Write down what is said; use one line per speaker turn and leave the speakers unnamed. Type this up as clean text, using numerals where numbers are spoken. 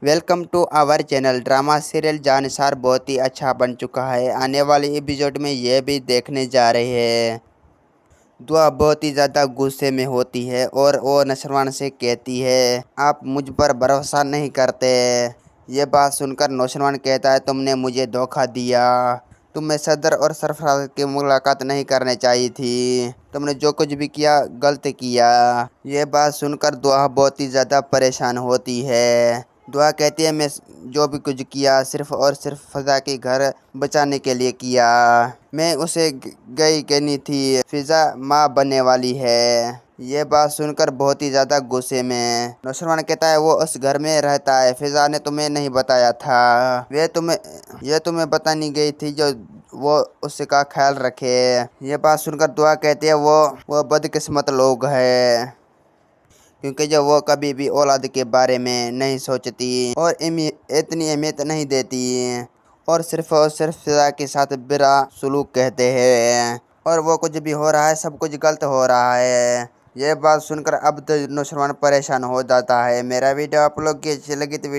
Welcome to our channel. Drama serial Jannisar बहुत ही अच्छा बन चुका है। आने वाले एपिसोड में यह भी देखने जा रहे हैं। दुआ बहुत ही ज़्यादा गुस्से में होती है और वो नौशरवान से कहती है, आप मुझ पर भरोसा नहीं करते। ये बात सुनकर नौशरवान कहता है, तुमने मुझे धोखा दिया। तुम्हें सदर और सरफराज की मुलाकात नहीं करनी चाहिए थी। तुमने जो कुछ भी किया गलत किया। ये बात सुनकर दुआ बहुत ही ज़्यादा परेशान होती है। दुआ कहती है, मैं जो भी कुछ किया सिर्फ और सिर्फ फ़िज़ा के घर बचाने के लिए किया। मैं उसे गई कहनी थी, फ़िज़ा माँ बनने वाली है। ये बात सुनकर बहुत ही ज़्यादा गुस्से में नौशरवान कहता है, वो उस घर में रहता है। फ़िज़ा ने तुम्हें नहीं बताया था। ये तुम्हें बतानी गई थी जो वो उसका ख्याल रखे। ये बात सुनकर दुआ कहती है, वो बदकिस्मत लोग हैं, क्योंकि जब वो कभी भी औलाद के बारे में नहीं सोचती और इतनी अहमियत नहीं देती और सिर्फ फ़िज़ा के साथ बुरा सलूक कहते हैं। और वो कुछ भी हो रहा है सब कुछ गलत हो रहा है। ये बात सुनकर अब तो नौशरवान परेशान हो जाता है। मेरा वीडियो आप लोग की अच्छी लगी तो